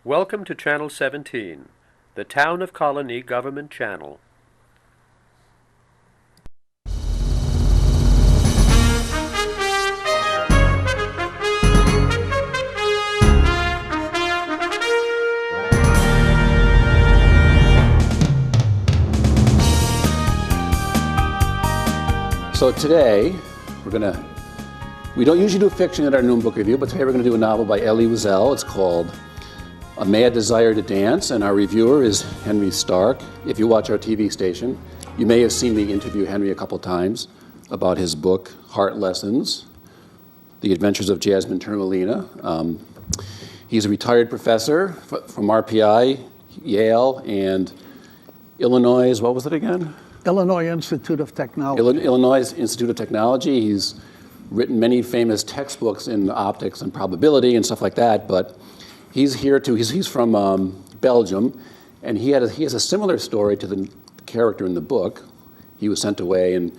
Welcome to Channel 17, the Town of Colonie Government Channel. So today, we don't usually do fiction at our noon book review, but today we're going to do a novel by Elie Wiesel. It's called A Mad Desire to Dance, and our reviewer is Henry Stark. If you watch our TV station, you may have seen me interview Henry a couple times about his book, Heart Lessons, The Adventures of Jasmine Termalina. He's a retired professor from RPI, Yale, and Illinois, what was it again? Illinois Institute of Technology. Illinois Institute of Technology. He's written many famous textbooks in optics and probability and stuff like that, but he's here too. He's from Belgium, and he has a similar story to the character in the book. He was sent away and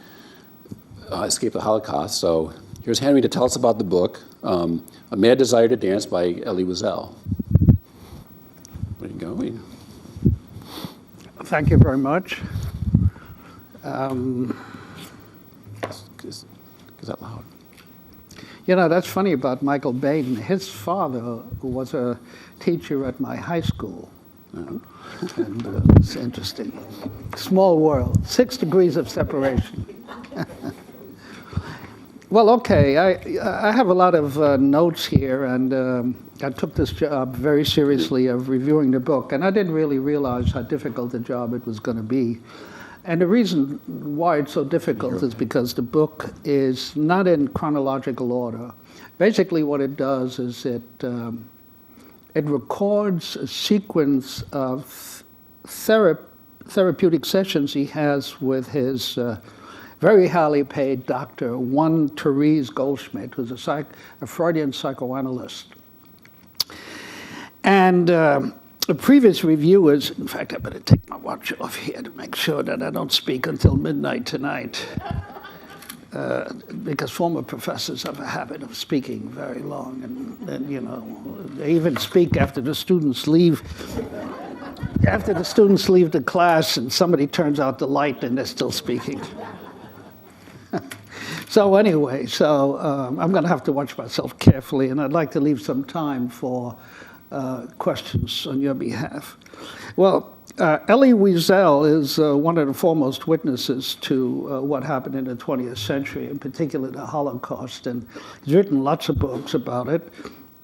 escaped the Holocaust. So here's Henry to tell us about the book, A Mad Desire to Dance by Elie Wiesel. Where you go? Thank you very much. Is that loud? You know, that's funny about Michael Baden. His father was a teacher at my high school. And it's interesting. Small world, 6 degrees of separation. Well, okay, I have a lot of notes here, and I took this job very seriously of reviewing the book, and I didn't really realize how difficult a job it was going to be. And the reason why it's so difficult is because the book is not in chronological order. Basically what it does is it records a sequence of therapeutic sessions he has with his very highly paid doctor, one Therese Goldschmidt, who's a Freudian psychoanalyst. And the previous reviewers, in fact, I better take my watch off here to make sure that I don't speak until midnight tonight, because former professors have a habit of speaking very long, and you know, they even speak after the students leave. After the students leave the class, and somebody turns out the light, and they're still speaking. So anyway, I'm going to have to watch myself carefully, and I'd like to leave some time for questions on your behalf. Well, Elie Wiesel is one of the foremost witnesses to what happened in the 20th century, in particular the Holocaust, and he's written lots of books about it,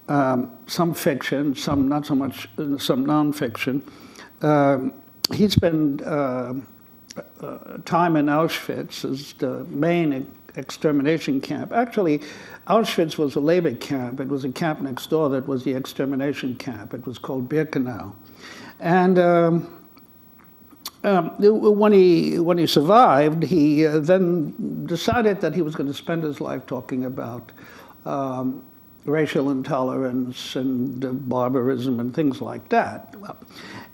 some fiction, some not so much, some nonfiction. He spent time in Auschwitz as the main extermination camp. Actually, Auschwitz was a labor camp. It was a camp next door that was the extermination camp. It was called Birkenau. And when he survived, he then decided that he was going to spend his life talking about racial intolerance and barbarism and things like that.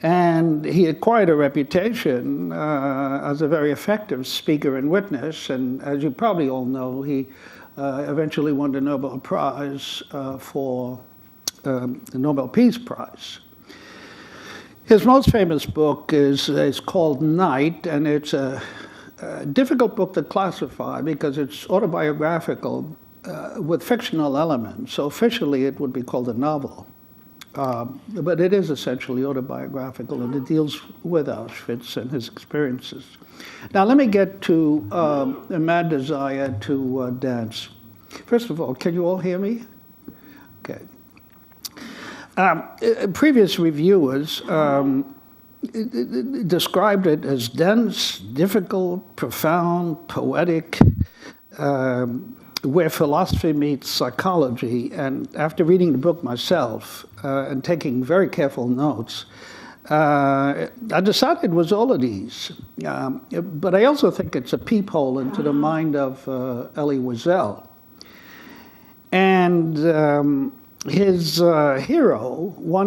And he acquired a reputation as a very effective speaker and witness, and as you probably all know, he eventually won the Nobel Prize for the Nobel Peace Prize. His most famous book is called Night, and it's a difficult book to classify because it's autobiographical with fictional elements. So officially it would be called a novel. But it is essentially autobiographical, and it deals with Auschwitz and his experiences. Now let me get to A Mad Desire to Dance. First of all, can you all hear me? Okay. Previous reviewers described it as dense, difficult, profound, poetic, where philosophy meets psychology. And after reading the book myself and taking very careful notes, I decided it was all of these. But I also think it's a peephole into the mind of Elie Wiesel. And his hero, a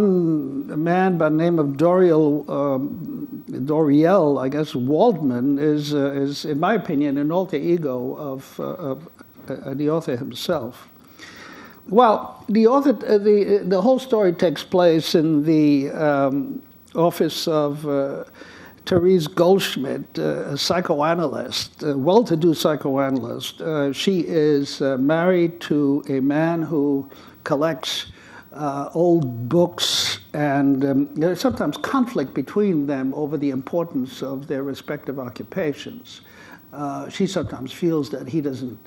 man by the name of Doriel, I guess, Waldman, is, in my opinion, an alter ego of the author himself. Well, the author, the whole story takes place in the office of Therese Goldschmidt, a psychoanalyst, a well-to-do psychoanalyst. She is married to a man who collects old books, and there's sometimes conflict between them over the importance of their respective occupations. She sometimes feels that he doesn't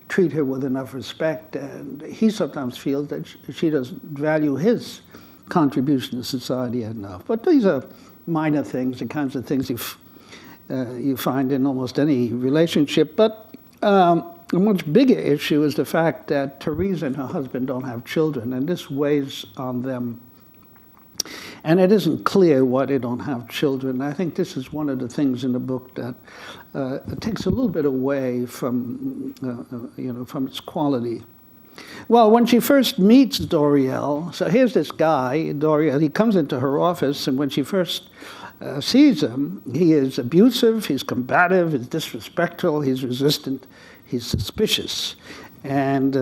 treat her with enough respect, and he sometimes feels that she doesn't value his contribution to society enough. But these are minor things, the kinds of things you find in almost any relationship. But a much bigger issue is the fact that Therese and her husband don't have children, and this weighs on them. And it isn't clear why they don't have children. I think this is one of the things in the book that takes a little bit away from, from its quality. Well, when she first meets Doriel, so here's this guy, Doriel, he comes into her office, and when she first sees him, he is abusive, he's combative, he's disrespectful, he's resistant, he's suspicious. And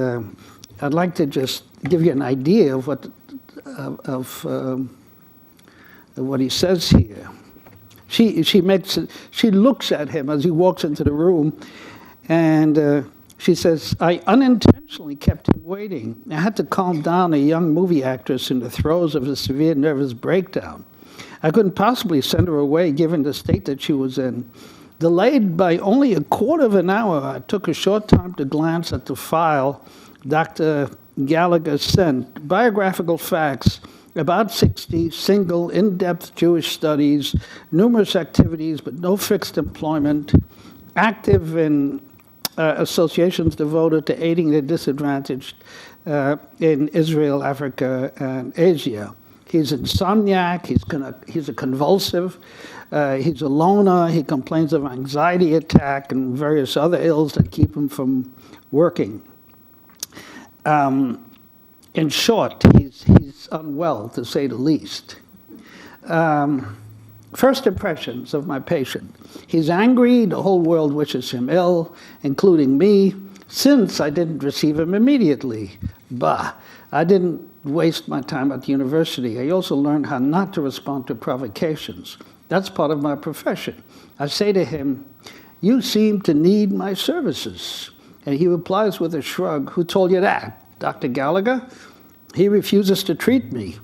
I'd like to just give you an idea of what he says here. She looks at him as he walks into the room, and she says, "I unintentionally kept him waiting. I had to calm down a young movie actress in the throes of a severe nervous breakdown. I couldn't possibly send her away given the state that she was in. Delayed by only a quarter of an hour, I took a short time to glance at the file Dr. Gallagher sent, biographical facts, about 60 single, in-depth Jewish studies, numerous activities, but no fixed employment, active in associations devoted to aiding the disadvantaged in Israel, Africa, and Asia. He's insomniac, he's a convulsive, he's a loner, he complains of anxiety attack and various other ills that keep him from working. In short, he's unwell, to say the least. First impressions of my patient. He's angry, the whole world wishes him ill, including me, since I didn't receive him immediately. Bah, I didn't waste my time at the university. I also learned how not to respond to provocations. That's part of my profession. I say to him, "You seem to need my services." And he replies with a shrug, "Who told you that? Dr. Gallagher? He refuses to treat me."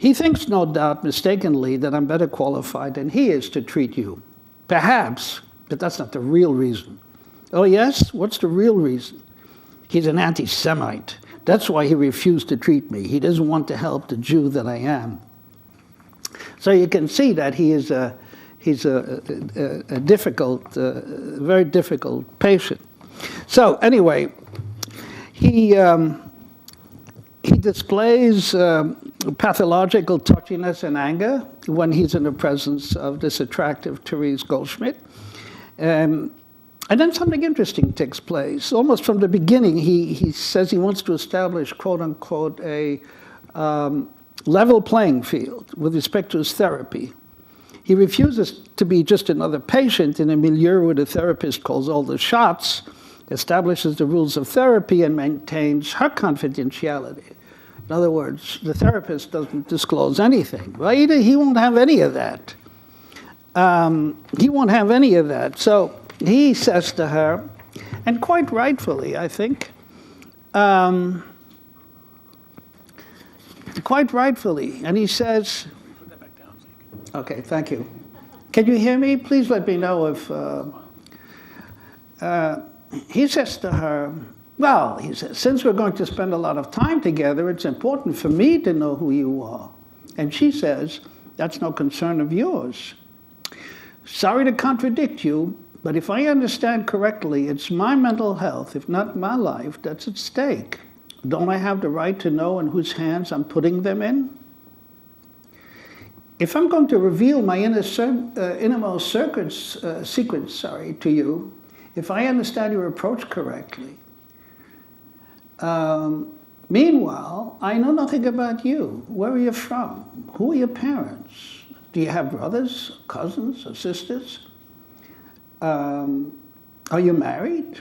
He thinks, no doubt, mistakenly, that I'm better qualified than he is to treat you. Perhaps, but that's not the real reason. Oh, yes? What's the real reason? He's an anti-Semite. That's why he refused to treat me. He doesn't want to help the Jew that I am. So you can see that he's a difficult, very difficult patient. So anyway, he displays pathological touchiness and anger when he's in the presence of this attractive Therese Goldschmidt. And then something interesting takes place. Almost from the beginning, he says he wants to establish, quote unquote, a level playing field with respect to his therapy. He refuses to be just another patient in a milieu where the therapist calls all the shots, establishes the rules of therapy, and maintains her confidentiality. In other words, the therapist doesn't disclose anything, right? He won't have any of that. He won't have any of that. So he says to her, and quite rightfully, I think, quite rightfully, and he says, put that back down so you can... Okay, thank you. Can you hear me? Please let me know if... he says to her, well, he says, since we're going to spend a lot of time together, it's important for me to know who you are. And she says, that's no concern of yours. Sorry to contradict you, but if I understand correctly, it's my mental health, if not my life, that's at stake. Don't I have the right to know in whose hands I'm putting them in? If I'm going to reveal my innermost secrets to you, if I understand your approach correctly, meanwhile, I know nothing about you. Where are you from? Who are your parents? Do you have brothers, cousins, or sisters? Are you married?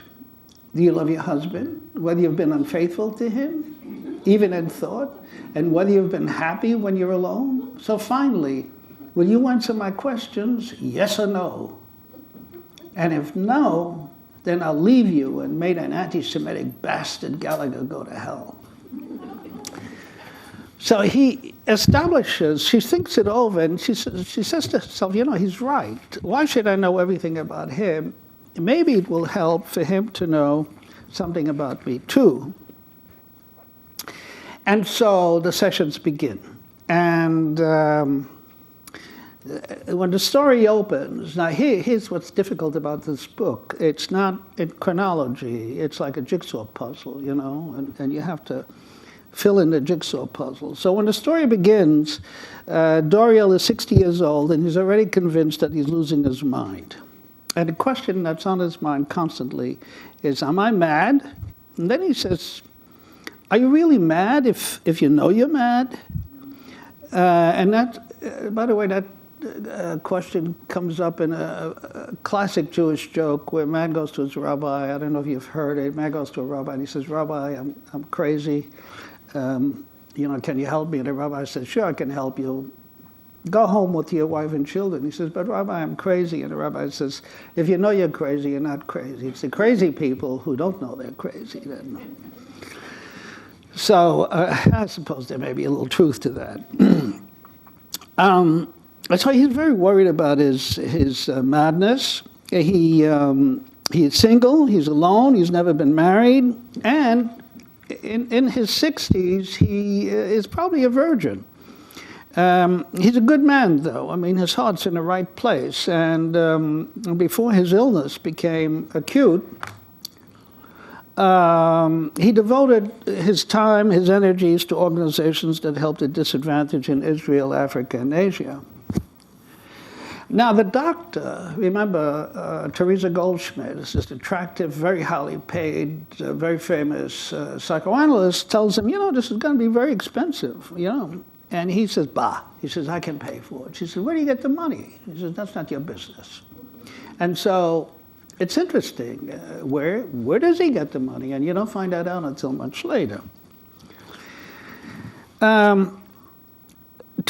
Do you love your husband? Whether you've been unfaithful to him, even in thought, and whether you've been happy when you're alone? So finally, will you answer my questions, yes or no? And if no, then I'll leave you and may an anti-Semitic bastard Gallagher go to hell. So he establishes, she thinks it over, and she says to herself, you know, he's right. Why should I know everything about him? Maybe it will help for him to know something about me too. And so the sessions begin. And when the story opens, now here's what's difficult about this book. It's not in chronology. It's like a jigsaw puzzle, you know, and you have to fill in the jigsaw puzzle. So when the story begins, Doriel is 60 years old, and he's already convinced that he's losing his mind. And the question that's on his mind constantly is, am I mad? And then he says, are you really mad if you know you're mad? And that, by the way, that question comes up in a classic Jewish joke where a man goes to his rabbi. I don't know if you've heard it. A man goes to a rabbi and he says, Rabbi, I'm crazy. You know, can you help me? And the rabbi says, sure, I can help you. Go home with your wife and children. He says, but Rabbi, I'm crazy. And the rabbi says, if you know you're crazy, you're not crazy. It's the crazy people who don't know they're crazy. Then. So I suppose there may be a little truth to that. So he's very worried about his madness. He's single, he's alone, he's never been married, and in his 60s, he is probably a virgin. He's a good man, though. I mean, his heart's in the right place. And before his illness became acute, he devoted his time, his energies to organizations that helped the disadvantaged in Israel, Africa, and Asia. Now, the doctor, remember, Therese Goldschmidt, is this attractive, very highly paid, very famous psychoanalyst, tells him, you know, this is going to be very expensive, you know. And he says, bah. He says, I can pay for it. She says, where do you get the money? He says, that's not your business. And so it's interesting. Where does he get the money? And you don't find that out until much later. To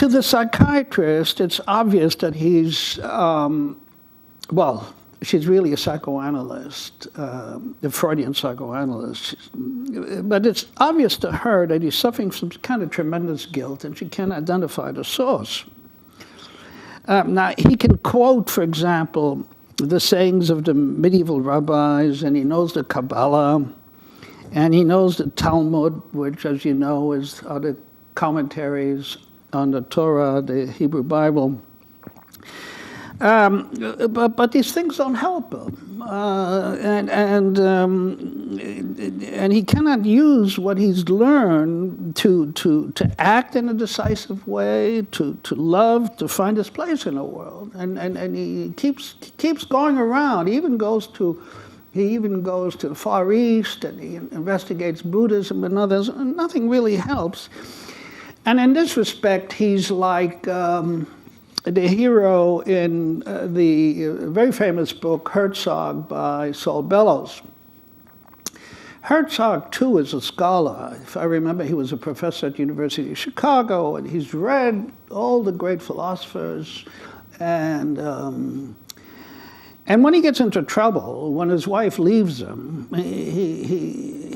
the psychiatrist, it's obvious that he's, well, she's really a psychoanalyst, a Freudian psychoanalyst. But it's obvious to her that he's suffering from kind of tremendous guilt, and she can't identify the source. Now, he can quote, for example, the sayings of the medieval rabbis, and he knows the Kabbalah, and he knows the Talmud, which, as you know, are the commentaries on the Torah, the Hebrew Bible. But these things don't help him, and he cannot use what he's learned to act in a decisive way, to love, to find his place in the world, and he keeps going around. He even goes to the Far East, and he investigates Buddhism and others, and nothing really helps. And in this respect, he's like the hero in the very famous book, Herzog, by Saul Bellows. Herzog, too, is a scholar. If I remember, he was a professor at the University of Chicago, and he's read all the great philosophers. And when he gets into trouble, when his wife leaves him,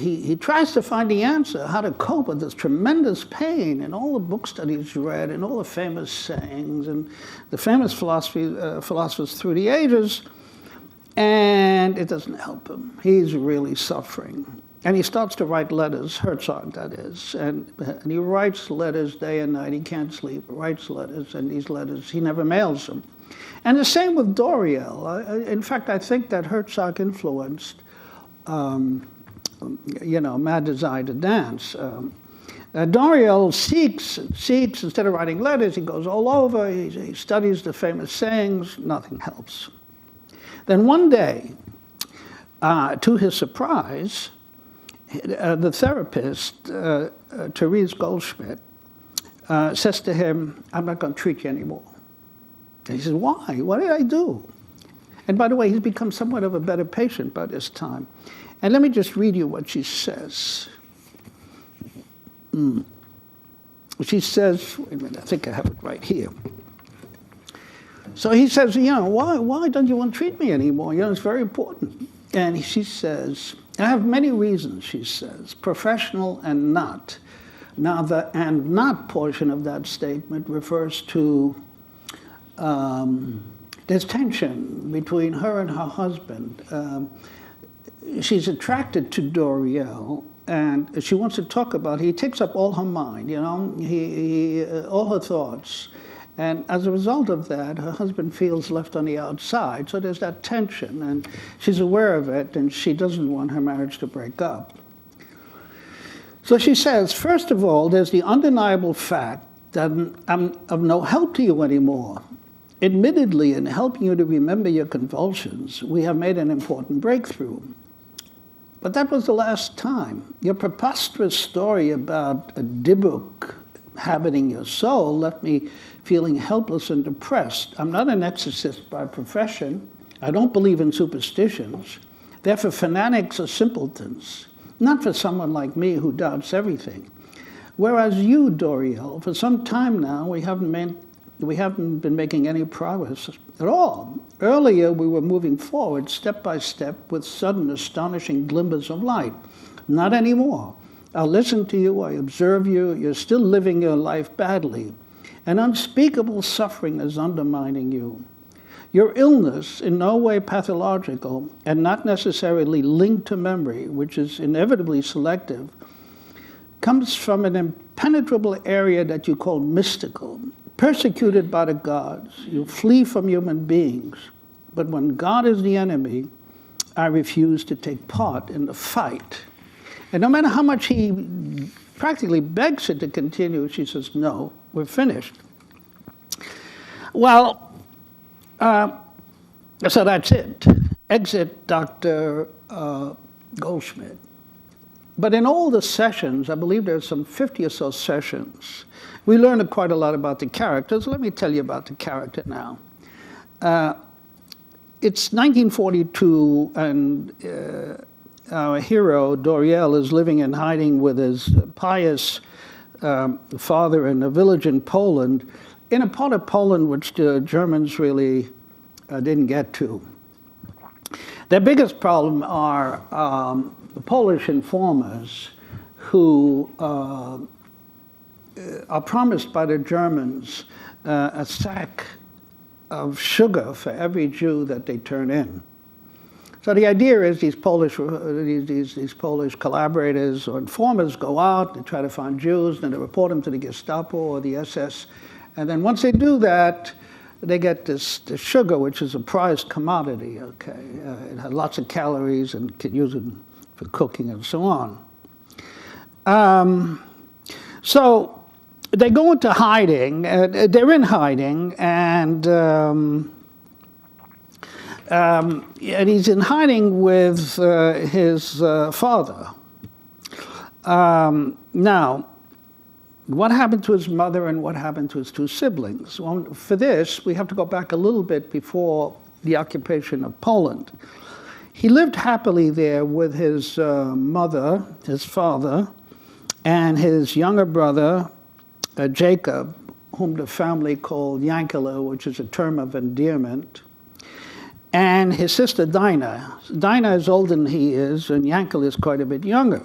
he tries to find the answer, how to cope with this tremendous pain in all the books that he's read and all the famous sayings and the famous philosophers through the ages, and it doesn't help him. He's really suffering. And he starts to write letters, Herzog, that is, and he writes letters day and night. He can't sleep, writes letters, and these letters, he never mails them. And the same with Doriel. In fact, I think that Herzog influenced, Mad Desire to Dance. Doriel seeks, instead of writing letters, he goes all over, he studies the famous sayings, nothing helps. Then one day, to his surprise, the therapist, Therese Goldschmidt, says to him, I'm not going to treat you anymore. And he says, why? What did I do? And by the way, he's become somewhat of a better patient by this time. And let me just read you what she says. She says, wait a minute, I think I have it right here. So he says, why don't you want to treat me anymore? It's very important. And she says, I have many reasons, she says, professional and not. Now, the and not portion of that statement refers to there's tension between her and her husband. She's attracted to Doriel, and she wants to talk about it. He takes up all her mind, all her thoughts. And as a result of that, her husband feels left on the outside. So there's that tension, and she's aware of it, and she doesn't want her marriage to break up. So she says, first of all, there's the undeniable fact that I'm of no help to you anymore. Admittedly, in helping you to remember your convulsions, we have made an important breakthrough. But that was the last time. Your preposterous story about a dibuk inhabiting your soul left me feeling helpless and depressed. I'm not an exorcist by profession. I don't believe in superstitions. They're for fanatics or simpletons, not for someone like me who doubts everything. Whereas you, Doriel, for some time now, we haven't been making any progress at all. Earlier, we were moving forward step by step with sudden, astonishing glimmers of light. Not anymore. I listen to you, I observe you, you're still living your life badly. An unspeakable suffering is undermining you. Your illness, in no way pathological and not necessarily linked to memory, which is inevitably selective, comes from an impenetrable area that you call mystical. Persecuted by the gods, you flee from human beings. But when God is the enemy, I refuse to take part in the fight. And no matter how much he practically begs her to continue, she says, no, we're finished. Well, so that's it. Exit Dr. Goldschmidt. But in all the sessions, I believe there's some 50 or so sessions, we learned quite a lot about the characters. Let me tell you about the character now. It's 1942, and our hero, Doriel, is living in hiding with his pious father in a village in Poland, in a part of Poland which the Germans really didn't get to. Their biggest problem are the Polish informers who are promised by the Germans a sack of sugar for every Jew that they turn in. So the idea is these Polish collaborators or informers go out, they try to find Jews, then they report them to the Gestapo or the SS, and then once they do that, they get this sugar, which is a prized commodity. Okay, it has lots of calories and can use it for cooking and so on. So they go into hiding. They're in hiding, and he's in hiding with his father. Now, what happened to his mother and what happened to his two siblings? Well, for this, we have to go back a little bit before the occupation of Poland. He lived happily there with his mother, his father, and his younger brother, Jacob, whom the family called Yankele, which is a term of endearment, and his sister Dinah. Dinah is older than he is, and Yankele is quite a bit younger.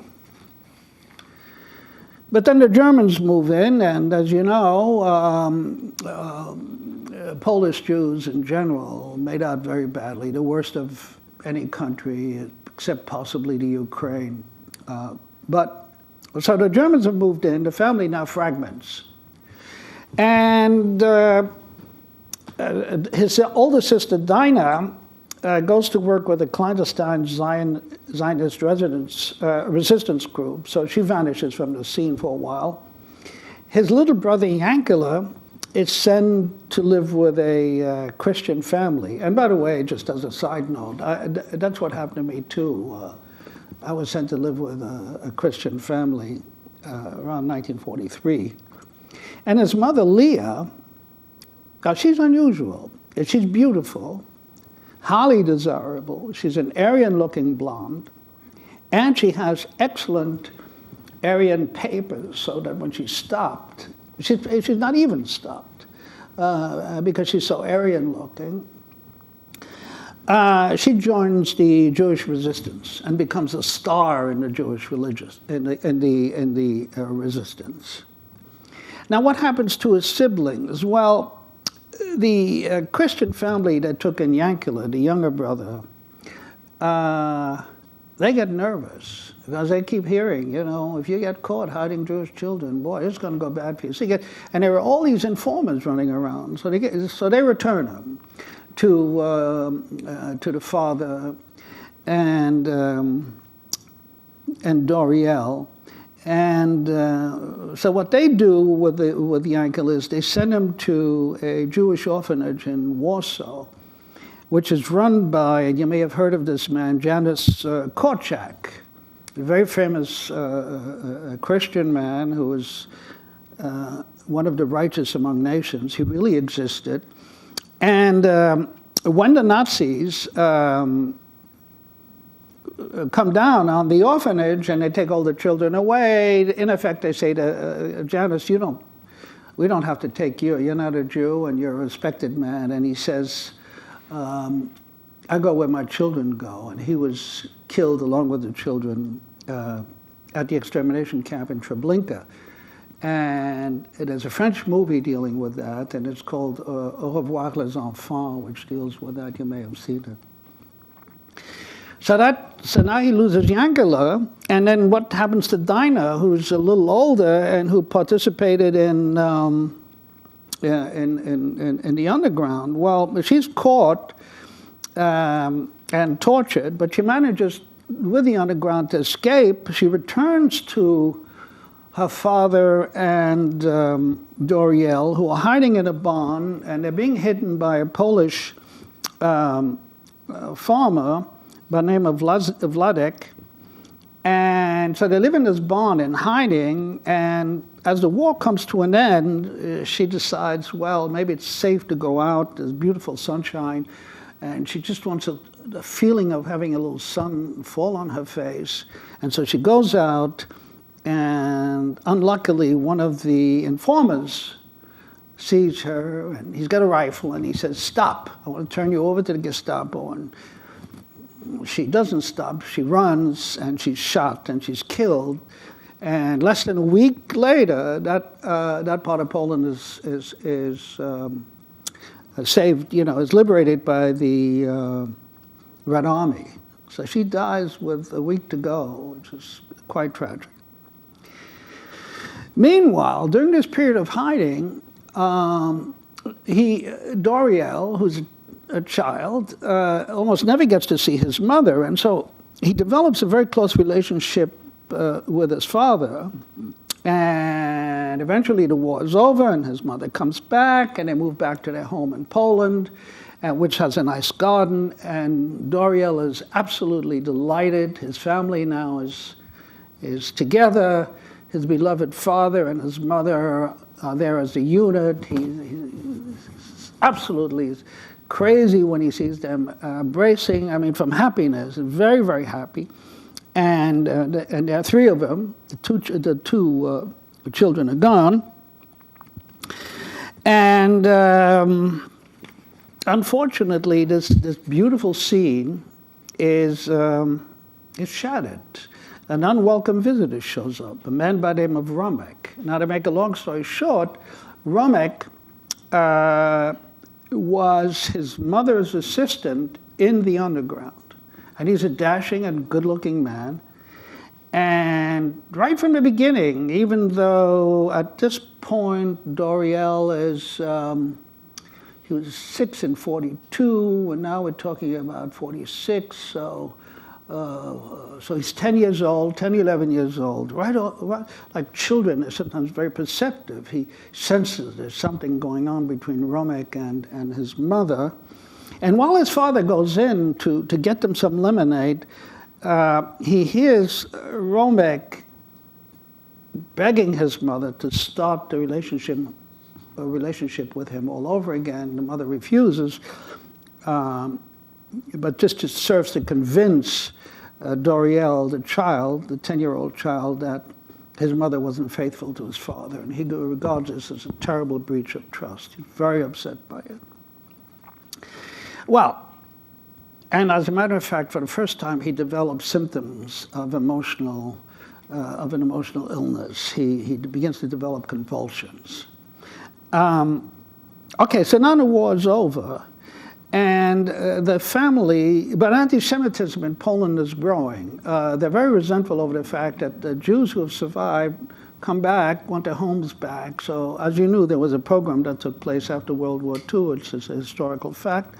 But then the Germans move in, and as you know, Polish Jews in general made out very badly, the worst of any country, except possibly the Ukraine. So the Germans have moved in, the family now fragments. And his older sister, Dinah, goes to work with a clandestine Zionist resistance group, so she vanishes from the scene for a while. His little brother, Yankele, is sent to live with a Christian family. And by the way, just as a side note, that's what happened to me too. I was sent to live with a Christian family around 1943. And his mother, Leah, she's unusual. She's beautiful, highly desirable. She's an Aryan-looking blonde. And she has excellent Aryan papers, so that when she's stopped, she's not even stopped, because she's so Aryan looking. She joins the Jewish resistance and becomes a star in the Jewish religious in the resistance. Now, what happens to his siblings? Well, the Christian family that took in Yankila, the younger brother, they get nervous because they keep hearing, if you get caught hiding Jewish children, boy, it's going to go bad for you. And there are all these informers running around, so they return him to the father and Doriel. And so what they do with Yankel is they send him to a Jewish orphanage in Warsaw, which is run by, and you may have heard of this man, Janusz Korczak, a very famous Christian man who was one of the righteous among nations. He really existed. And when the Nazis come down on the orphanage and they take all the children away, in effect they say to Janusz, we don't have to take you. You're not a Jew and you're a respected man. And he says, I go where my children go. And he was killed along with the children at the extermination camp in Treblinka. And there's a French movie dealing with that, and it's called Au revoir les enfants, which deals with that. You may have seen it. So now he loses Yankila, and then what happens to Dinah, who's a little older and who participated in the underground? Well, she's caught and tortured, but she manages with the underground to escape. She returns to her father and Doriel, who are hiding in a barn, and they're being hidden by a Polish farmer by the name of Wladek. And so they live in this barn in hiding, and as the war comes to an end, she decides, well, maybe it's safe to go out. There's beautiful sunshine, and she just wants the feeling of having a little sun fall on her face. And so she goes out, and unluckily, one of the informers sees her, and he's got a rifle, and he says, stop, I want to turn you over to the Gestapo. And she doesn't stop. She runs, and she's shot, and she's killed. And less than a week later, that part of Poland is saved, is liberated by the Red Army. So she dies with a week to go, which is quite tragic. Meanwhile, during this period of hiding, Doriel, who's a child, almost never gets to see his mother, and so he develops a very close relationship with his father. And eventually the war is over, and his mother comes back, and they move back to their home in Poland, which has a nice garden. And Doriel is absolutely delighted. His family now is together. His beloved father and his mother are there as a unit. He's absolutely crazy when he sees them embracing. From happiness, very, very happy. And there are three of them. The two children are gone. And unfortunately, this beautiful scene is shattered. An unwelcome visitor shows up, a man by the name of Romek. Now, to make a long story short, Romek was his mother's assistant in the underground. And he's a dashing and good-looking man. And right from the beginning, even though at this point Doriel he was 6 and 42, and now we're talking about 46, so he's 10 years old, 10, 11 years old. Right, like children are sometimes very perceptive. He senses there's something going on between Romek and his mother. And while his father goes in to get them some lemonade, he hears Romek begging his mother to start a relationship with him all over again. The mother refuses, but just serves to convince Doriel, the child, the 10-year-old child, that his mother wasn't faithful to his father, and he regards this as a terrible breach of trust. He's very upset by it. Well, and as a matter of fact, for the first time, he developed symptoms of an emotional illness. He begins to develop convulsions. Okay, so now the war's over, and the family, but anti-Semitism in Poland is growing. They're very resentful over the fact that the Jews who have survived come back, want their homes back. So, as you knew, there was a pogrom that took place after World War II. It's a historical fact.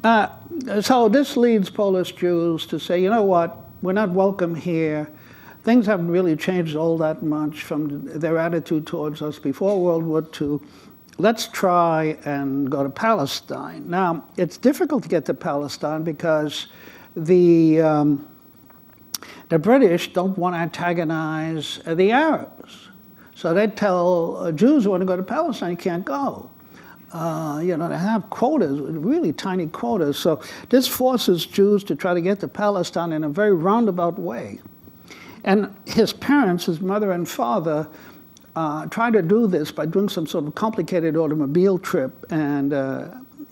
So this leads Polish Jews to say, you know what, we're not welcome here. Things haven't really changed all that much from their attitude towards us before World War II. Let's try and go to Palestine. Now, it's difficult to get to Palestine because the British don't want to antagonize the Arabs. So they tell Jews who want to go to Palestine, you can't go. They have quotas, really tiny quotas. So this forces Jews to try to get to Palestine in a very roundabout way. And his parents, his mother and father, try to do this by doing some sort of complicated automobile trip, and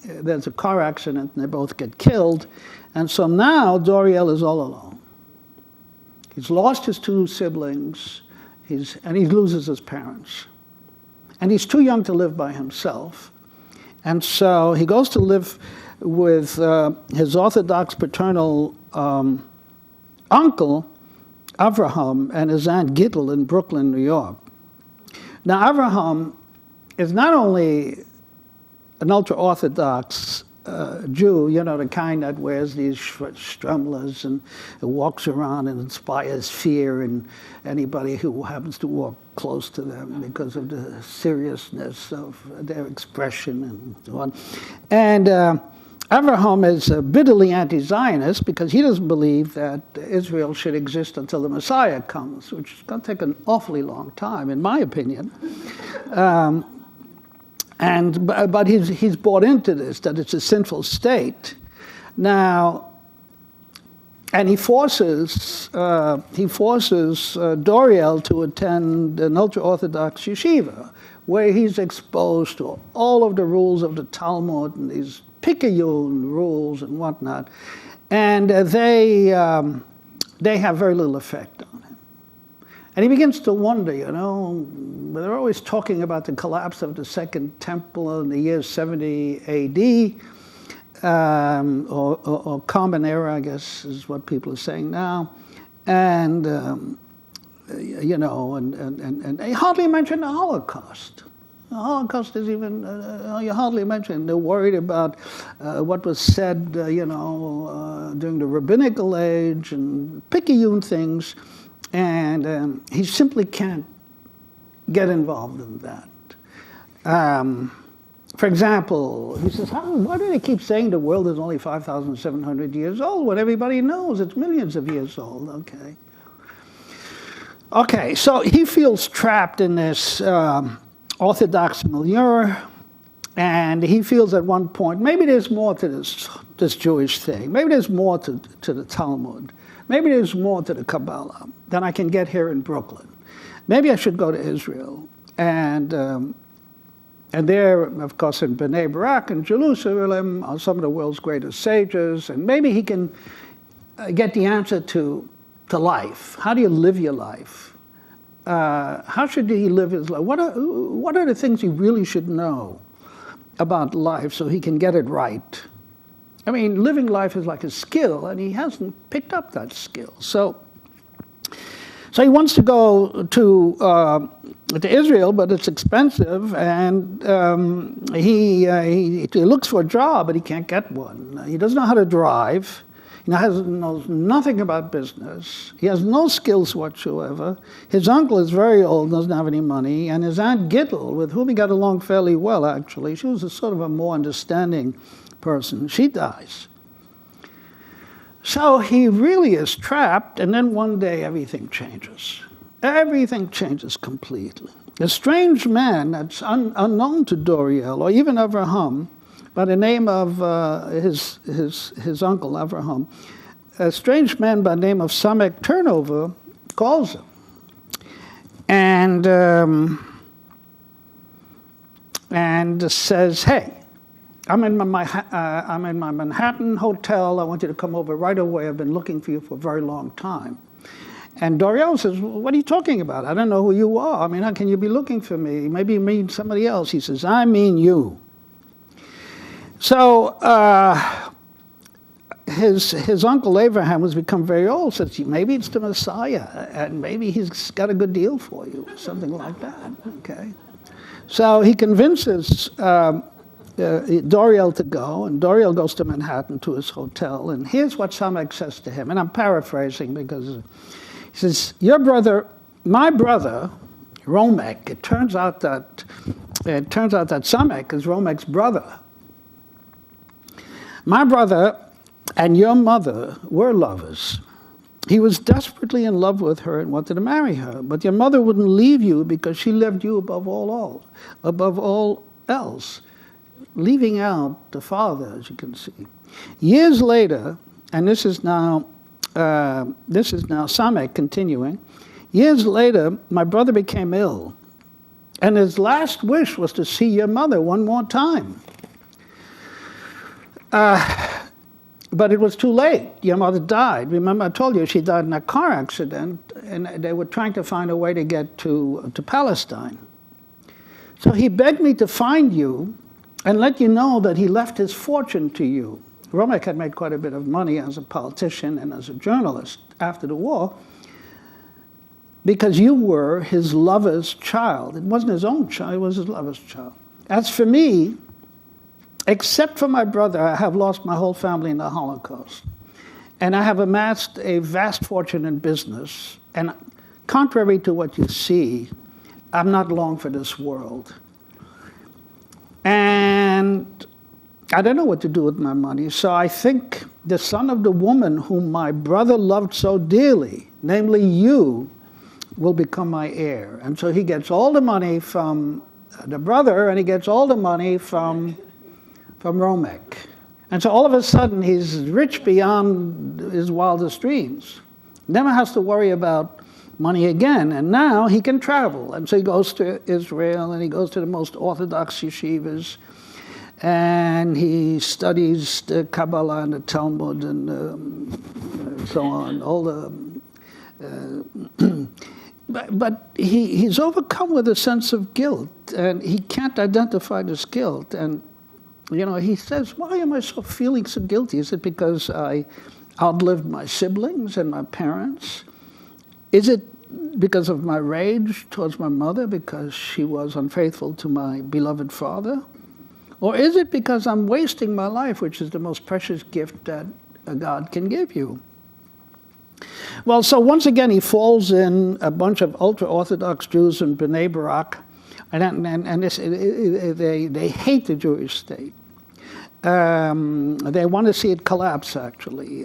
there's a car accident and they both get killed. And so now Doriel is all alone. He's lost his two siblings, and he loses his parents. And he's too young to live by himself. And so he goes to live with his Orthodox paternal uncle, Avraham, and his aunt Gittel in Brooklyn, New York. Now, Avraham is not only an ultra-Orthodox Jew, the kind that wears these strumlers and walks around and inspires fear in anybody who happens to walk close to them because of the seriousness of their expression and so on. And Avraham is bitterly anti-Zionist because he doesn't believe that Israel should exist until the Messiah comes, which is going to take an awfully long time, in my opinion. But he's bought into this, that it's a sinful state. Now, and he forces Doriel to attend an ultra-Orthodox yeshiva, where he's exposed to all of the rules of the Talmud and these Picayune rules and whatnot, and they have very little effect on him. And he begins to wonder, they're always talking about the collapse of the Second Temple in the year 70 A.D., or Common Era, I guess, is what people are saying now. And, and they hardly mention the Holocaust. The Holocaust is even, you hardly mention. They're worried about what was said, during the rabbinical age and Picayune things. And he simply can't get involved in that. For example, he says, why do they keep saying the world is only 5,700 years old when everybody knows it's millions of years old? Okay, so he feels trapped in this Orthodox milieu, and he feels at one point, maybe there's more to this Jewish thing. Maybe there's more to the Talmud. Maybe there's more to the Kabbalah than I can get here in Brooklyn. Maybe I should go to Israel. And there, of course, in Bnei Brak and Jerusalem are some of the world's greatest sages, and maybe he can get the answer to life. How do you live your life? How should he live his life? What are the things he really should know about life so he can get it right? I mean, living life is like a skill, and he hasn't picked up that skill. So he wants to go to Israel, but it's expensive, and he looks for a job, but he can't get one. He doesn't know how to drive. He knows nothing about business. He has no skills whatsoever. His uncle is very old, doesn't have any money, and his aunt Gittel, with whom he got along fairly well, actually, she was a sort of a more understanding person. She dies. So he really is trapped, and then one day everything changes. Everything changes completely. A strange man that's unknown to Doriel, or even Avraham, by the name of his uncle Avraham, a strange man by the name of Samek Turnover calls him. And says, hey, I'm in my Manhattan hotel. I want you to come over right away. I've been looking for you for a very long time. And Doriel says, well, what are you talking about? I don't know who you are. I mean, how can you be looking for me? Maybe you mean somebody else. He says, I mean you. So his uncle Abraham has become very old, says, maybe it's the Messiah, and maybe he's got a good deal for you, something like that, okay? So he convinces Doriel to go, and Doriel goes to Manhattan to his hotel, and here's what Samek says to him, and I'm paraphrasing because he says, my brother, Romek, it turns out that Samek is Romek's brother. My brother and your mother were lovers. He was desperately in love with her and wanted to marry her, but your mother wouldn't leave you because she loved you above all else, leaving out the father, as you can see. Years later, and this is now Samek continuing. Years later, my brother became ill, and his last wish was to see your mother one more time. But it was too late. Your mother died. Remember, I told you she died in a car accident, and they were trying to find a way to get to Palestine. So he begged me to find you and let you know that he left his fortune to you. Romek had made quite a bit of money as a politician and as a journalist after the war because you were his lover's child. It wasn't his own child, it was his lover's child. As for me, except for my brother, I have lost my whole family in the Holocaust. And I have amassed a vast fortune in business. And contrary to what you see, I'm not long for this world. And I don't know what to do with my money. So I think the son of the woman whom my brother loved so dearly, namely you, will become my heir. And so he gets all the money from the brother, and he gets all the money from Romek. And so all of a sudden, he's rich beyond his wildest dreams. Never has to worry about money again. And now he can travel. And so he goes to Israel, and he goes to the most orthodox yeshivas. And he studies the Kabbalah and the Talmud and so on. All the, but he's overcome with a sense of guilt. And he can't identify this guilt. And you know, he says, why am I feeling so guilty? Is it because I outlived my siblings and my parents? Is it because of my rage towards my mother because she was unfaithful to my beloved father? Or is it because I'm wasting my life, which is the most precious gift that a God can give you? Well, so once again, he falls in a bunch of ultra-Orthodox Jews in Bnei Barak, and they hate the Jewish state. They want to see it collapse, actually,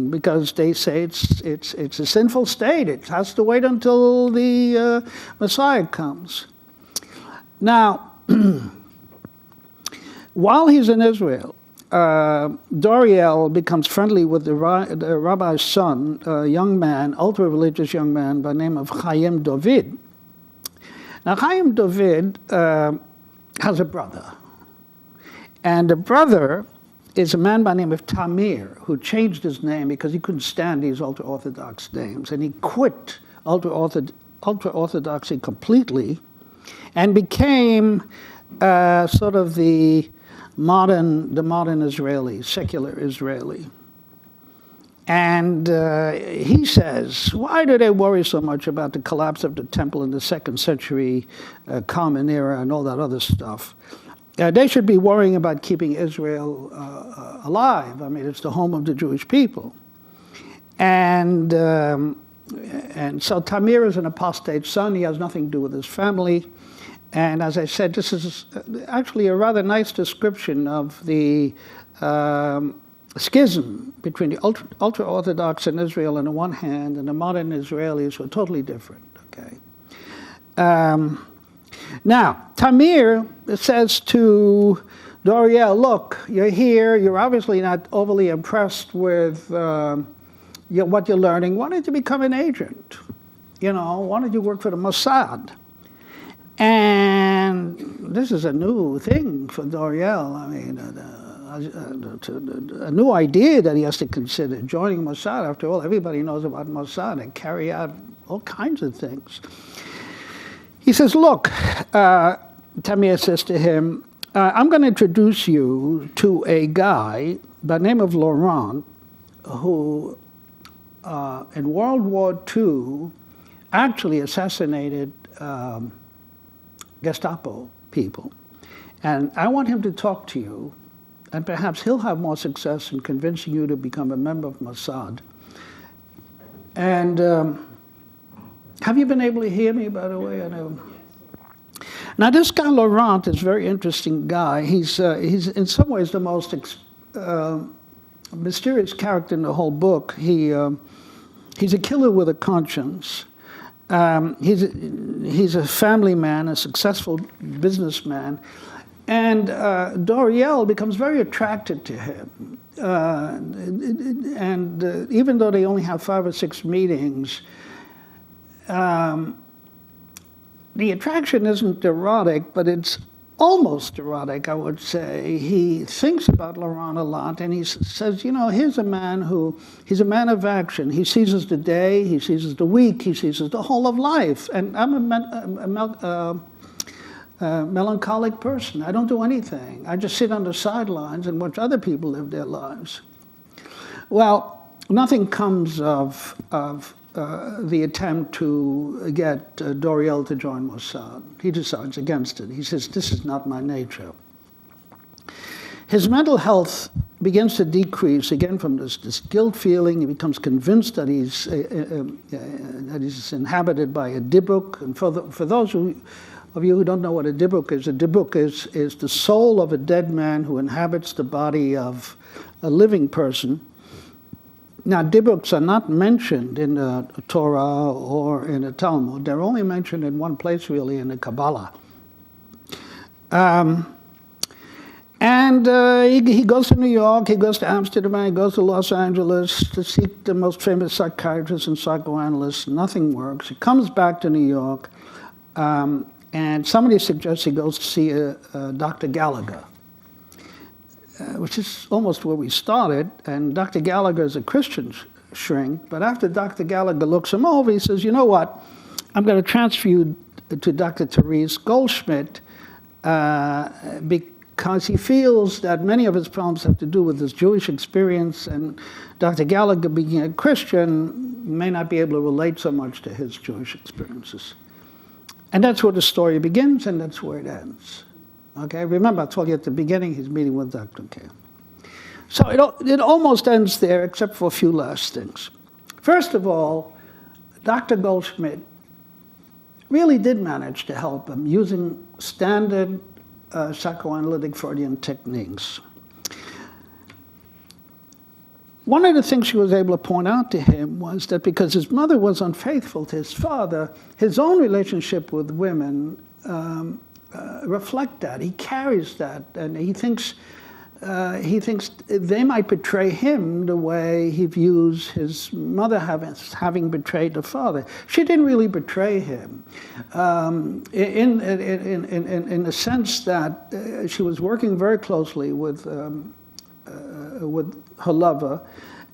because they say it's a sinful state. It has to wait until the Messiah comes. Now, while he's in Israel, Doriel becomes friendly with the rabbi's son, a young man, ultra-religious young man by the name of Chaim David. Now, Chaim David has a brother. And the brother is a man by the name of Tamir, who changed his name because he couldn't stand these ultra-Orthodox names. And he quit ultra-Orthodoxy completely and became sort of the modern Israeli, secular Israeli. And he says, why do they worry so much about the collapse of the temple in the 2nd century Common Era and all that other stuff? They should be worrying about keeping Israel alive. I mean, it's the home of the Jewish people. And so Tamir is an apostate son. He has nothing to do with his family. And as I said, this is actually a rather nice description of the schism between the ultra-Orthodox in Israel on the one hand and the modern Israelis who are totally different, okay? Now, Tamir says to Doriel, look, you're here. You're obviously not overly impressed with what you're learning. Why don't you become an agent? Why don't you work for the Mossad? And this is a new thing for Doriel. I mean, a new idea that he has to consider, joining Mossad. After all, everybody knows about Mossad and carry out all kinds of things. He says, look, Tamir says to him, I'm going to introduce you to a guy by the name of Laurent, who in World War II actually assassinated Gestapo people. And I want him to talk to you, and perhaps he'll have more success in convincing you to become a member of Mossad. And have you been able to hear me, by the way? I know. Now, this guy Laurent is a very interesting guy. He's in some ways the most mysterious character in the whole book. He's a killer with a conscience. He's a family man, a successful businessman, and Doriel becomes very attracted to him. And even though they only have 5 or 6 meetings, the attraction isn't erotic, but it's almost erotic, I would say. He thinks about Laurent a lot, and he says, here's a man he's a man of action. He seizes the day, he seizes the week, he seizes the whole of life. And I'm a melancholic person. I don't do anything. I just sit on the sidelines and watch other people live their lives. Well, nothing comes of the attempt to get Doriel to join Mossad. He decides against it. He says, this is not my nature. His mental health begins to decrease, again, from this guilt feeling. He becomes convinced that he's inhabited by a dibuk. And for those of you who don't know what a dibuk is the soul of a dead man who inhabits the body of a living person. Now, dibuks are not mentioned in the Torah or in the Talmud. They're only mentioned in one place, really, in the Kabbalah. He goes to New York, he goes to Amsterdam, he goes to Los Angeles to seek the most famous psychiatrists and psychoanalysts. Nothing works. He comes back to New York, and somebody suggests he goes to see Dr. Gallagher, which is almost where we started. And Dr. Gallagher is a Christian shrink, but after Dr. Gallagher looks him over, he says, you know what, I'm going to transfer you to Dr. Therese Goldschmidt because he feels that many of his problems have to do with his Jewish experience, and Dr. Gallagher, being a Christian, may not be able to relate so much to his Jewish experiences. And that's where the story begins, and that's where it ends. Okay, remember I told you at the beginning he's meeting with Dr. K. So it almost ends there, except for a few last things. First of all, Dr. Goldschmidt really did manage to help him using standard psychoanalytic Freudian techniques. One of the things she was able to point out to him was that because his mother was unfaithful to his father, his own relationship with women reflect that. He carries that, and he thinks they might betray him the way he views his mother having betrayed the father. She didn't really betray him, in the sense that she was working very closely with her lover,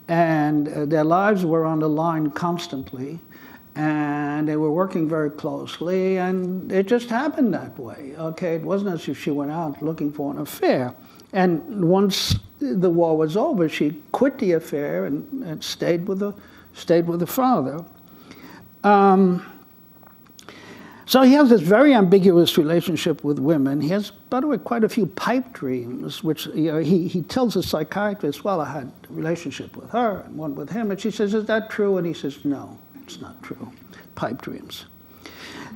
and their lives were on the line constantly. And they were working very closely, and it just happened that way. Okay, it wasn't as if she went out looking for an affair. And once the war was over, she quit the affair and stayed with the father. So he has this very ambiguous relationship with women. He has, by the way, quite a few pipe dreams, which he tells his psychiatrist, well, I had a relationship with her and one with him. And she says, is that true? And he says, no. It's not true. Pipe dreams.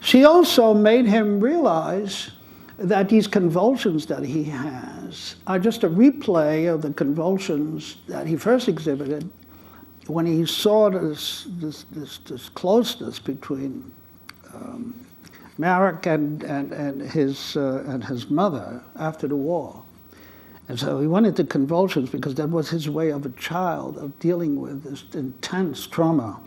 She also made him realize that these convulsions that he has are just a replay of the convulsions that he first exhibited when he saw this closeness between Marek and his mother after the war. And so he went into convulsions because that was his way of a child of dealing with this intense trauma.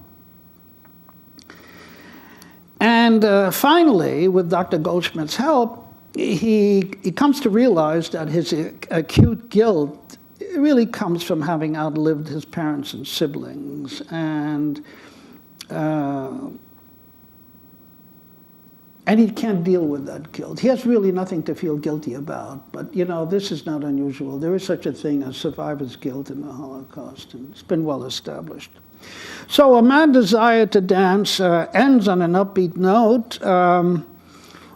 And finally, with Dr. Goldschmidt's help, he comes to realize that his acute guilt really comes from having outlived his parents and siblings. And he can't deal with that guilt. He has really nothing to feel guilty about. But, you know, this is not unusual. There is such a thing as survivor's guilt in the Holocaust, and it's been well established. So A Mad Desire to Dance ends on an upbeat note.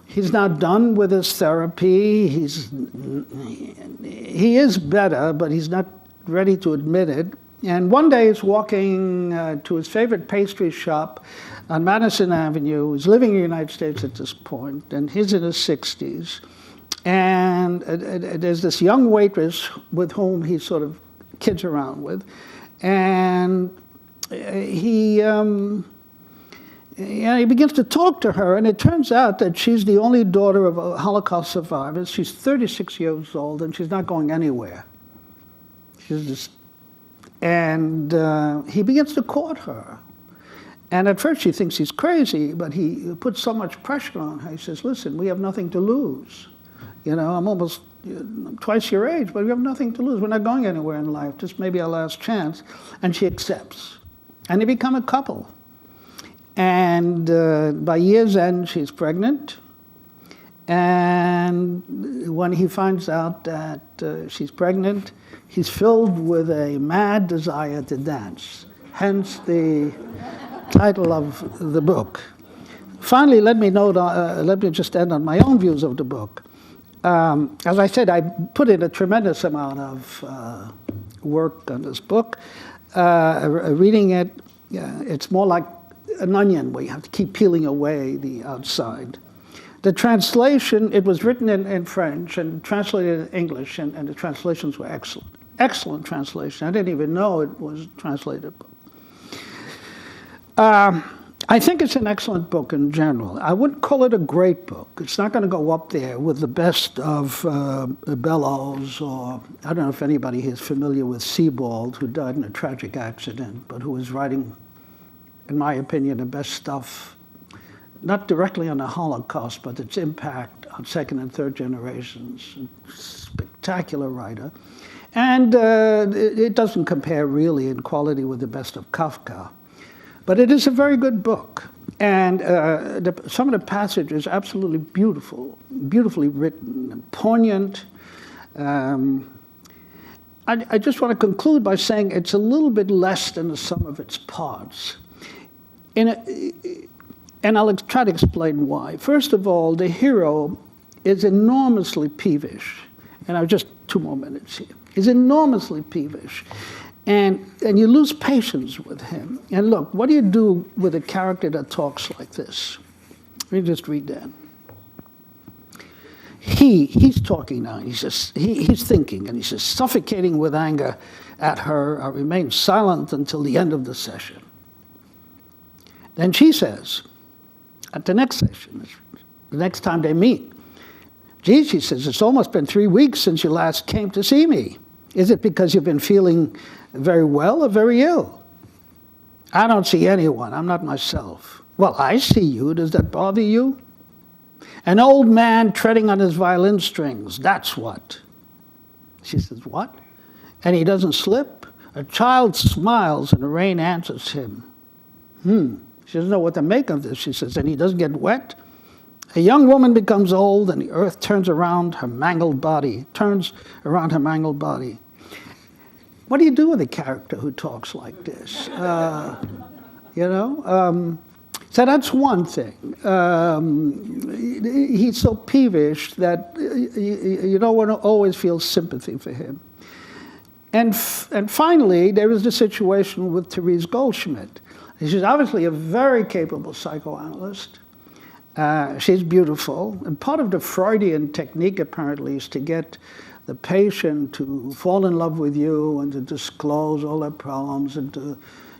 He's now done with his therapy. He is better, but he's not ready to admit it. And one day he's walking to his favorite pastry shop on Madison Avenue. He's living in the United States at this point, and he's in his 60s. And there's this young waitress with whom he sort of kids around with. And he begins to talk to her, and it turns out that she's the only daughter of a Holocaust survivor. She's 36 years old, and she's not going anywhere. She's just, and he begins to court her. And at first she thinks he's crazy, but he puts so much pressure on her. He says, listen, we have nothing to lose. You know, I'm almost twice your age, but we have nothing to lose. We're not going anywhere in life. This may be our last chance. And she accepts. And they become a couple. And by year's end, she's pregnant. And when he finds out that she's pregnant, he's filled with a mad desire to dance. Hence the title of the book. Finally, let me just end on my own views of the book. As I said, I put in a tremendous amount of work on this book. Reading it, it's more like an onion where you have to keep peeling away the outside. The translation, it was written in French and translated in English, and the translations were excellent. Excellent translation. I didn't even know it was translated. I think it's an excellent book in general. I wouldn't call it a great book. It's not going to go up there with the best of Bellows, or I don't know if anybody here is familiar with Sebald, who died in a tragic accident, but who was writing, in my opinion, the best stuff, not directly on the Holocaust, but its impact on second and third generations. Spectacular writer. And it doesn't compare really in quality with the best of Kafka. But it is a very good book. And some of the passages are absolutely beautiful, beautifully written and poignant. I just want to conclude by saying it's a little bit less than the sum of its parts. And I'll try to explain why. First of all, the hero is enormously peevish. And I've just 2 more minutes here. He's enormously peevish. And you lose patience with him. And look, what do you do with a character that talks like this? Let me just read that. He's talking now. He's thinking, and he says, suffocating with anger at her, I remained silent until the end of the session. Then she says, at the next session, the next time they meet, gee, she says, it's almost been 3 weeks since you last came to see me. Is it because you've been feeling very well or very ill? I don't see anyone. I'm not myself. Well, I see you. Does that bother you? An old man treading on his violin strings. That's what. She says, what? And he doesn't slip? A child smiles and the rain answers him. She doesn't know what to make of this. She says, and he doesn't get wet? A young woman becomes old and the earth turns around her mangled body. What do you do with a character who talks like this? So that's one thing. He's so peevish that you don't want to always feel sympathy for him. And finally, there is the situation with Therese Goldschmidt. She's obviously a very capable psychoanalyst. She's beautiful. And part of the Freudian technique, apparently, is to get the patient to fall in love with you and to disclose all their problems and to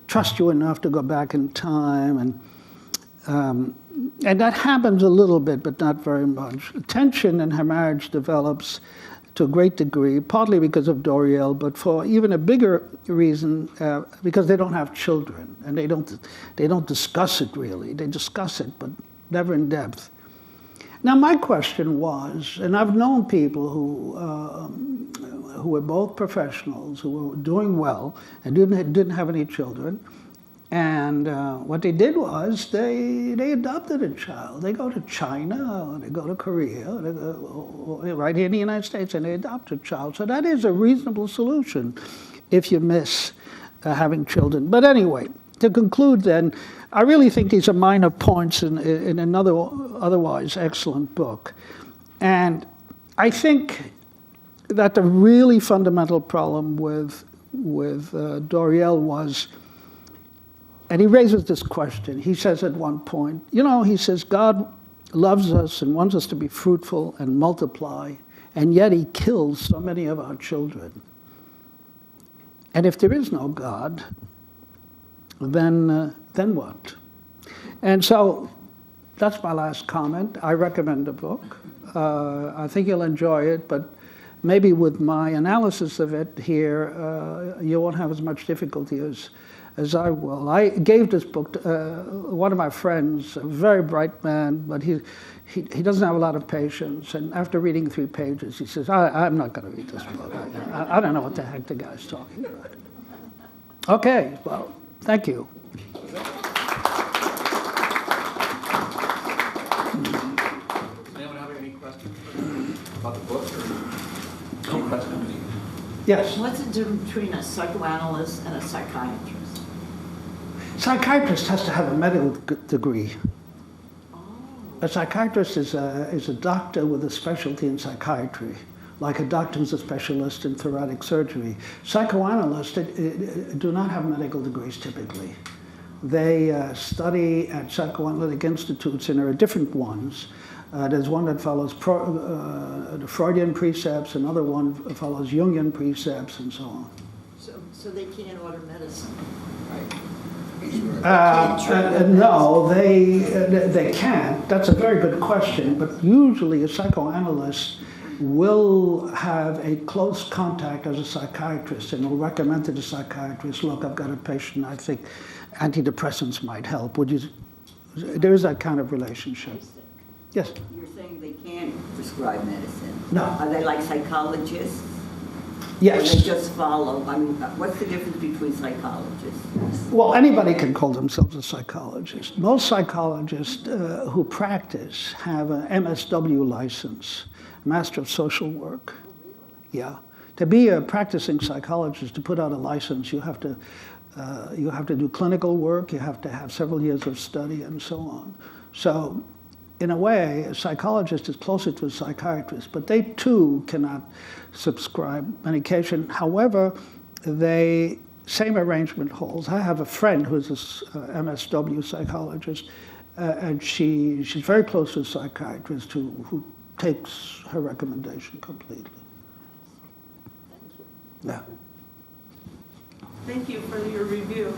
trust you enough to go back in time. And that happens a little bit, but not very much. Tension in her marriage develops to a great degree, partly because of D'Oriel, but for even a bigger reason, because they don't have children, and they don't discuss it really. They discuss it, but never in depth. Now, my question was, and I've known people who were both professionals, who were doing well, and didn't have any children, and what they did was they adopted a child. They go to China, or they go to Korea, or they go, right here in the United States, and they adopt a child. So that is a reasonable solution if you miss having children. But anyway, to conclude then, I really think these are minor points in another otherwise excellent book. And I think that the really fundamental problem with D'Oriel was, and he raises this question. He says at one point, he says, God loves us and wants us to be fruitful and multiply, and yet he kills so many of our children. And if there is no God, then what? And so that's my last comment. I recommend the book. I think you'll enjoy it, but maybe with my analysis of it here, you won't have as much difficulty as I will. I gave this book to one of my friends, a very bright man, but he doesn't have a lot of patience. And after reading 3 pages, he says, I'm not going to read this book. I don't know what the heck the guy's talking about. Okay, well, thank you. Does anyone have any questions about the book? Or no questions? Yes? What's the difference between a psychoanalyst and a psychiatrist? Psychiatrist has to have a medical degree. Oh. A psychiatrist is a doctor with a specialty in psychiatry, like a doctor who's a specialist in thoracic surgery. Psychoanalysts do not have medical degrees typically. They study at psychoanalytic institutes, and there are different ones. There's one that follows the Freudian precepts, another one follows Jungian precepts, and so on. So they can't order medicine, right? No, they can't. That's a very good question, but usually a psychoanalyst will have a close contact as a psychiatrist and will recommend to the psychiatrist, look, I've got a patient, I think antidepressants might help. There is that kind of relationship. Yes? You're saying they can't prescribe medicine? No. Are they like psychologists? Yes. Or they just follow? I mean, what's the difference between psychologists? Well, anybody can call themselves a psychologist. Most psychologists who practice have an MSW license, Master of Social Work. Yeah. To be a practicing psychologist, to put out a license, you have to do clinical work, you have to have several years of study, and so on. So, in a way, a psychologist is closer to a psychiatrist, but they too cannot subscribe medication. However, same arrangement holds. I have a friend who's an MSW psychologist, and she's very close to a psychiatrist who takes her recommendation completely. Thank you. Yeah. Thank you for your review.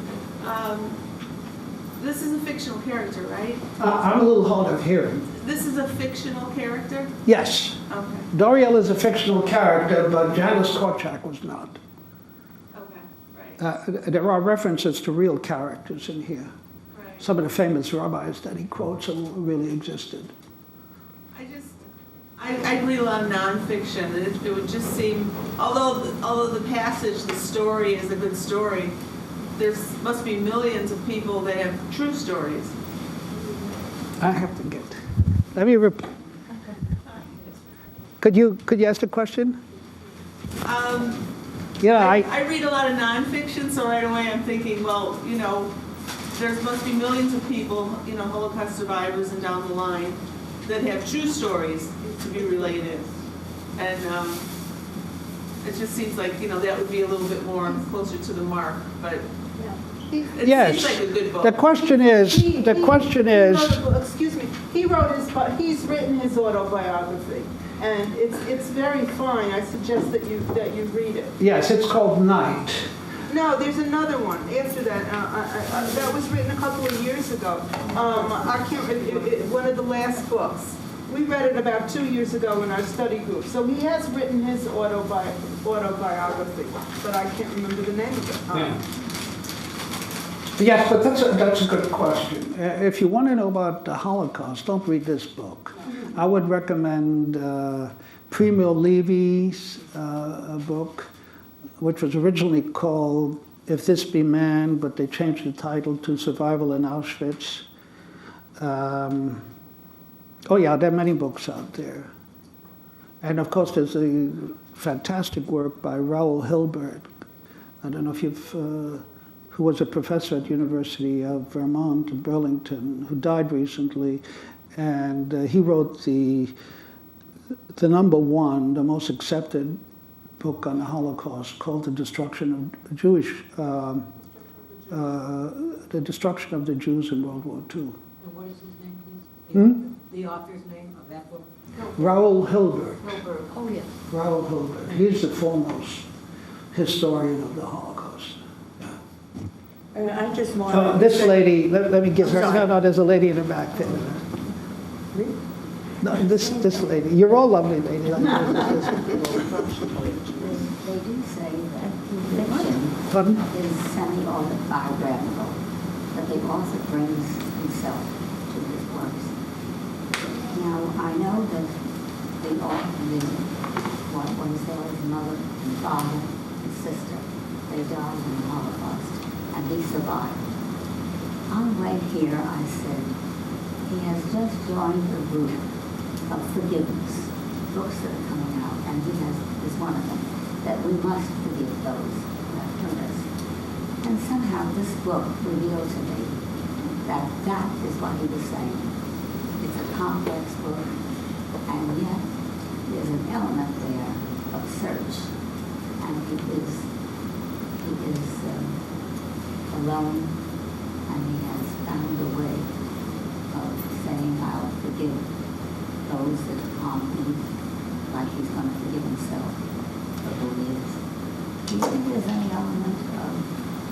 This is a fictional character, right? I'm a little hard of hearing. This is a fictional character? Yes. Okay. D'Oriel is a fictional character, but Janice Korczak was not. Okay, right. There are references to real characters in here. Right. Some of the famous rabbis that he quotes really existed. I read a lot of nonfiction, and it would just seem, although the passage, the story is a good story, there must be millions of people that have true stories. I have to get. Let me. Could you ask the question? Yeah, I read a lot of nonfiction, so right away I'm thinking, well, there must be millions of people, Holocaust survivors and down the line, that have true stories to be related. And it just seems like, that would be a little bit more closer to the mark, but it yes. seems like a good book. The question is, excuse me, he's written his autobiography, and it's very fine. I suggest that you read it. Yes, it's called Night. No, there's another one after that. That was written a couple of years ago. I can't. One of the last books. We read it about 2 years ago in our study group. So he has written his autobiography, but I can't remember the name of it. Yes, but that's a good question. If you want to know about the Holocaust, don't read this book. I would recommend Primo Levi's book, which was originally called If This Be Man, but they changed the title to Survival in Auschwitz. Oh yeah, there are many books out there. And of course there's a fantastic work by Raul Hilbert. I don't know if you've, who was a professor at the University of Vermont in Burlington, who died recently. And he wrote the number one, the most accepted book on the Holocaust, called The Destruction of the Destruction of the Jews in World War II. And what is his name, please? The author's name of that book? Raul Hilbert. Hilbert. Oh, yes. Raul Hilbert. He's the foremost historian of the Holocaust. And I just want This lady, let me give her. sorry. No, there's a lady in the back there. No, this lady. You're all lovely, lady. They do say that fiction Pardon? is semi-autobiographical, but the author brings himself to his works. Now, I know that the author, what was there, his mother and father and sister, they died in the Holocaust, and he survived. On the way here, I said, he has just joined a group of forgiveness, books that are coming out, and he is one of them, that we must forgive those who have hurt us. And somehow this book revealed to me that that is what he was saying. It's a complex book, and yet there's an element there of search, and he is alone, and he has found a way of saying, I'll forgive those that harm him, like he's going to forgive himself for who he is. Do you think there's any element of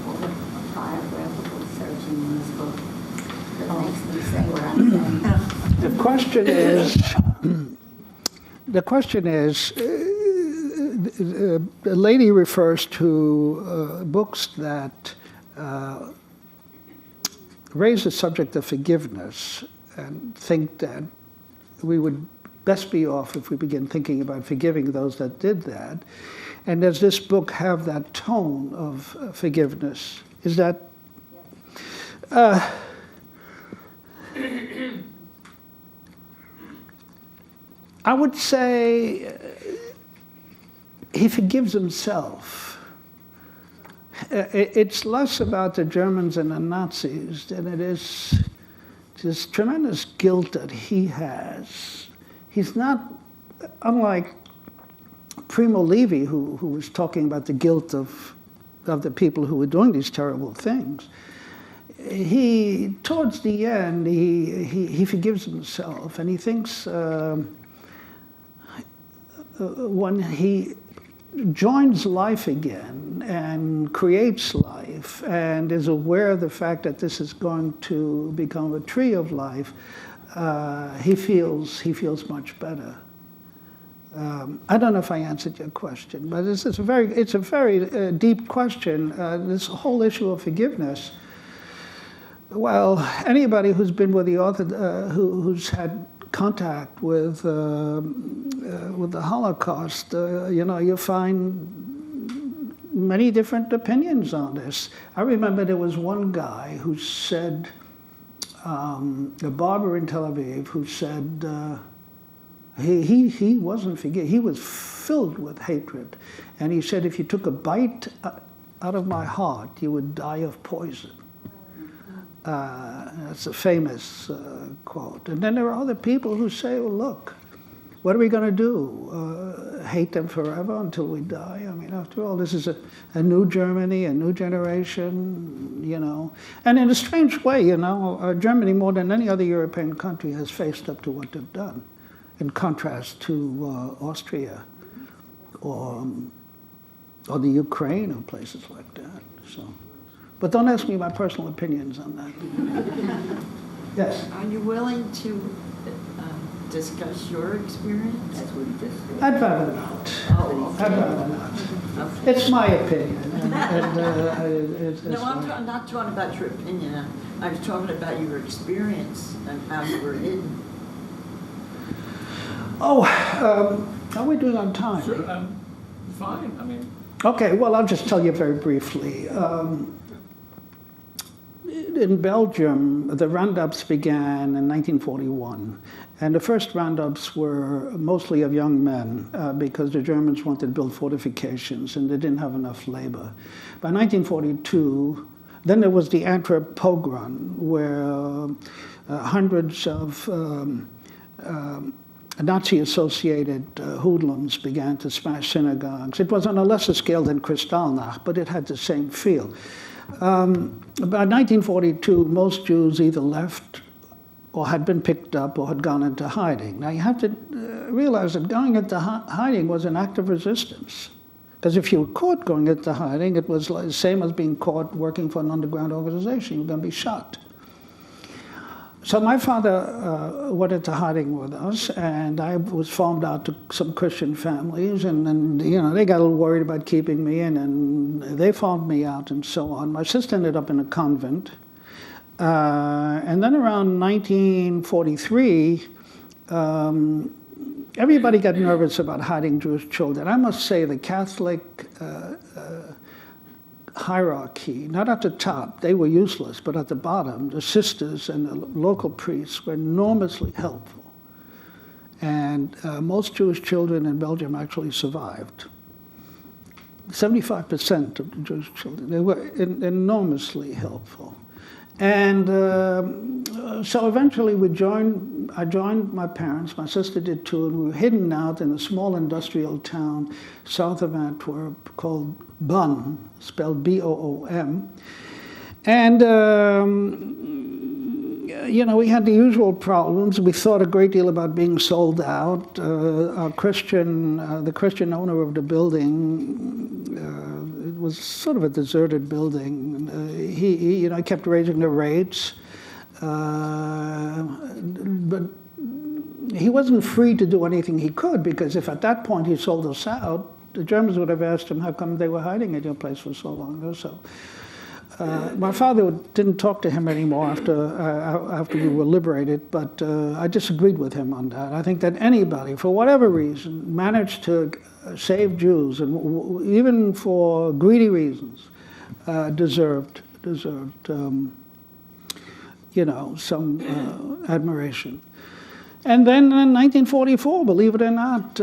autobiographical searching in this book that makes me say what I'm saying? The question is, the lady refers to books that raise the subject of forgiveness and think that we would best be off if we begin thinking about forgiving those that did that. And does this book have that tone of forgiveness? Is that... I would say he forgives himself. It's less about the Germans and the Nazis than it is this tremendous guilt that he has. He's not, unlike Primo Levi, who was talking about the guilt of the people who were doing these terrible things. Towards the end, he forgives himself, and he thinks when he joins life again and creates life and is aware of the fact that this is going to become a tree of life, he feels much better. I don't know if I answered your question, but it's a very deep question. This whole issue of forgiveness. Well, anybody who's been with the author, who's had contact with the Holocaust, you find many different opinions on this. I remember there was one guy who said, a barber in Tel Aviv, who said he wasn't forgiving. He was filled with hatred, and he said, if you took a bite out of my heart, you would die of poison. That's a famous quote. And then there are other people who say, well, look, what are we going to do? Hate them forever until we die? I mean, after all, this is a new Germany, a new generation, And in a strange way, Germany, more than any other European country, has faced up to what they've done, in contrast to Austria or the Ukraine or places like that. So. But don't ask me my personal opinions on that. Yes? Are you willing to discuss your experience? That's what he just said. I'd rather not. Oh, I'd rather not. okay. It's my opinion. It's No, my- I'm not talking about your opinion. I was talking about your experience and how you were hidden. Oh, how are we doing on time? Sure, fine. I mean, Okay, well, I'll just tell you very briefly. In Belgium, the roundups began in 1941, and the first roundups were mostly of young men because the Germans wanted to build fortifications and they didn't have enough labor. By 1942, then there was the Antwerp pogrom, where hundreds of Nazi-associated hoodlums began to smash synagogues. It was on a lesser scale than Kristallnacht, but it had the same feel. By 1942, most Jews either left or had been picked up or had gone into hiding. Now you have to realize that going into hiding was an act of resistance. Because if you were caught going into hiding, it was like the same as being caught working for an underground organization. You were going to be shot. So my father went into hiding with us, and I was farmed out to some Christian families, and you know, they got a little worried about keeping me in, and they farmed me out and so on. My sister ended up in a convent. And then around 1943, everybody got nervous about hiding Jewish children. I must say the Catholic hierarchy, not at the top, they were useless, but at the bottom, the sisters and the local priests were enormously helpful. And most Jewish children in Belgium actually survived. 75% of the Jewish children, they were enormously helpful. And so eventually I joined my parents, my sister did too, and we were hidden out in a small industrial town south of Antwerp called Bonn, spelled B-O-O-M. And, you know, we had the usual problems. We thought a great deal about being sold out. The Christian owner of the building, it was sort of a deserted building. He you know, kept raising the rates, but he wasn't free to do anything he could, because if at that point he sold us out, the Germans would have asked him how come they were hiding at your place for so long. So my father didn't talk to him anymore after we were liberated, but I disagreed with him on that. I think that anybody, for whatever reason, managed to save Jews, and even for greedy reasons, deserved you know, some admiration. And then in 1944, believe it or not,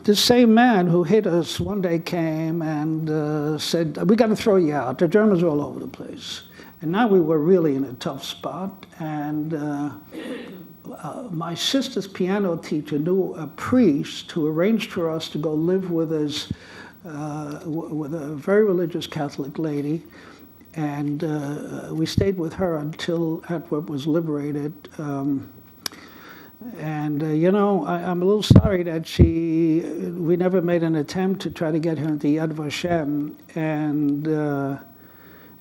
this same man who hit us one day came and said, we got to throw you out. The Germans are all over the place. And now we were really in a tough spot. And my sister's piano teacher knew a priest who arranged for us to go live with us, with a very religious Catholic lady. And we stayed with her until Antwerp was liberated. You know, I'm a little sorry that we never made an attempt to try to get her into Yad Vashem. And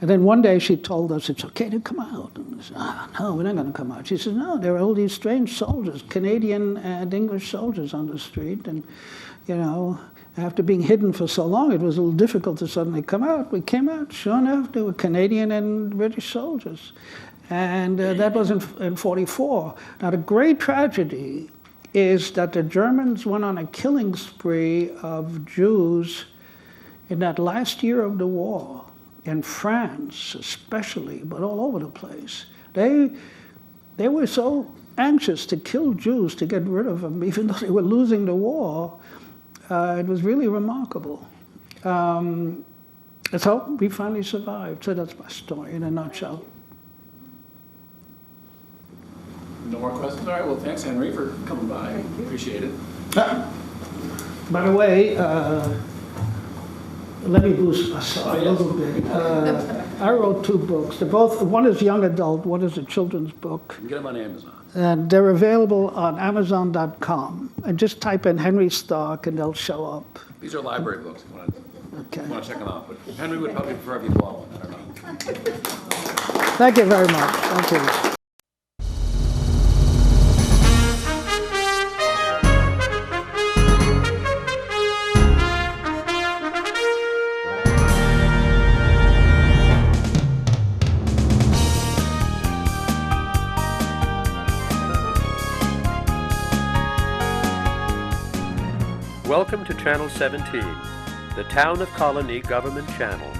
then one day she told us, it's okay to come out. And we said, no, we're not going to come out. She said, no, there are all these strange soldiers, Canadian and English soldiers on the street. And, you know, after being hidden for so long, it was a little difficult to suddenly come out. We came out, sure enough, there were Canadian and British soldiers. And that was in 1944. Now, the great tragedy is that the Germans went on a killing spree of Jews in that last year of the war, in France especially, but all over the place. They were so anxious to kill Jews, to get rid of them, even though they were losing the war. It was really remarkable. So we finally survived. So that's my story in a nutshell. no more questions? All right, well, thanks, Henry, for coming by. Appreciate it. By the way, let me boost myself a little bit. I wrote 2 books. They're both, one is young adult, one is a children's book. You can get them on Amazon. And they're available on Amazon.com. And just type in Henry Stark and they'll show up. These are library books if you want to, Okay. check them out. But Henry would probably prefer if you bought one. I don't know. Thank you very much. Thank you. Welcome to Channel 17, the Town of Colonie Government Channel.